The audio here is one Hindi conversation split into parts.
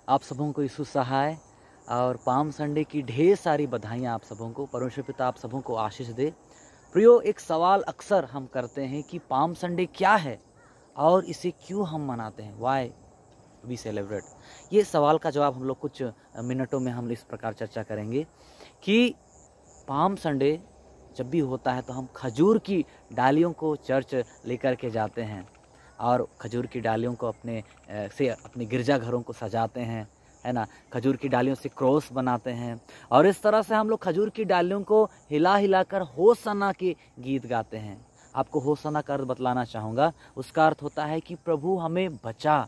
आप सबों को यीशु सहाय और पाम संडे की ढेर सारी बधाइयाँ आप सबों को। परमेश्वर पिता आप सबों को आशीष दे। प्रियो, एक सवाल अक्सर हम करते हैं कि पाम संडे क्या है और इसे क्यों हम मनाते हैं, वाई वी सेलिब्रेट। ये सवाल का जवाब हम लोग कुछ मिनटों में हम इस प्रकार चर्चा करेंगे कि पाम संडे जब भी होता है तो हम खजूर की डालियों को चर्च लेकर के जाते हैं और खजूर की डालियों को अपने गिरजाघरों को सजाते हैं, है ना। खजूर की डालियों से क्रॉस बनाते हैं और इस तरह से हम लोग खजूर की डालियों को हिला हिला कर होसना के गीत गाते हैं। आपको होसना का अर्थ बतलाना चाहूँगा। उसका अर्थ होता है कि प्रभु हमें बचा,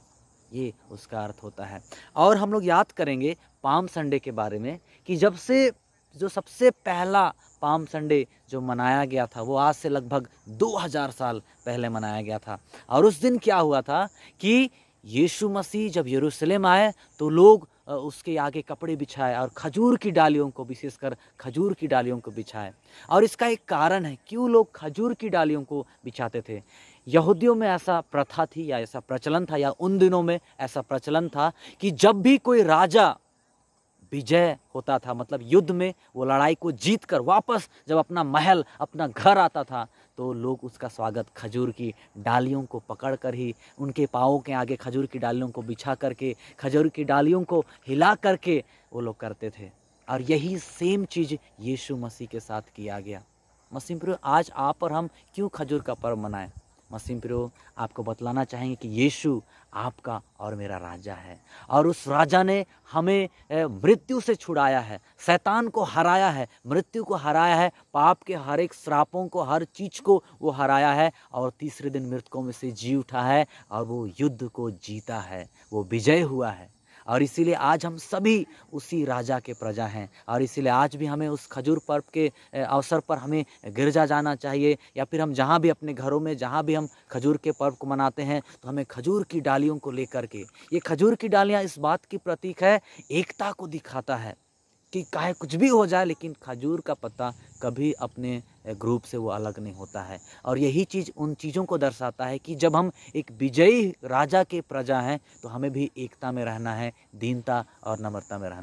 ये उसका अर्थ होता है। और हम लोग याद करेंगे पाम संडे के बारे में कि जो सबसे पहला पाम संडे जो मनाया गया था वो आज से लगभग 2000 साल पहले मनाया गया था। और उस दिन क्या हुआ था कि यीशु मसीह जब यरूशलेम आए तो लोग उसके आगे कपड़े बिछाए और खजूर की डालियों को, विशेषकर खजूर की डालियों को बिछाए। और इसका एक कारण है क्यों लोग खजूर की डालियों को बिछाते थे। यहूदियों में ऐसा प्रथा थी या ऐसा प्रचलन था, या उन दिनों में ऐसा प्रचलन था कि जब भी कोई राजा विजय होता था, मतलब युद्ध में वो लड़ाई को जीत कर वापस जब अपना महल, अपना घर आता था, तो लोग उसका स्वागत खजूर की डालियों को पकड़ कर ही, उनके पाँवों के आगे खजूर की डालियों को बिछा करके, खजूर की डालियों को हिला करके वो लोग करते थे। और यही सेम चीज़ यीशु मसीह के साथ किया गया। मसीह प्रियो, आज आप और हम क्यों खजूर का पर्व मनाएं? मसीह प्रियो, आपको बतलाना चाहेंगे कि यीशु आपका और मेरा राजा है और उस राजा ने हमें मृत्यु से छुड़ाया है, शैतान को हराया है, मृत्यु को हराया है, पाप के हर एक श्रापों को, हर चीज़ को वो हराया है और तीसरे दिन मृतकों में से जी उठा है और वो युद्ध को जीता है, वो विजय हुआ है। और इसीलिए आज हम सभी उसी राजा के प्रजा हैं और इसीलिए आज भी हमें उस खजूर पर्व के अवसर पर हमें गिरजा जाना चाहिए, या फिर हम जहाँ भी अपने घरों में जहाँ भी हम खजूर के पर्व को मनाते हैं तो हमें खजूर की डालियों को लेकर के, ये खजूर की डालियाँ इस बात की प्रतीक है, एकता को दिखाता है कि चाहे कुछ भी हो जाए लेकिन खजूर का पत्ता कभी अपने ग्रुप से वो अलग नहीं होता है। और यही चीज़ उन चीज़ों को दर्शाता है कि जब हम एक विजयी राजा के प्रजा हैं तो हमें भी एकता में रहना है, दीनता और नम्रता में रहना है।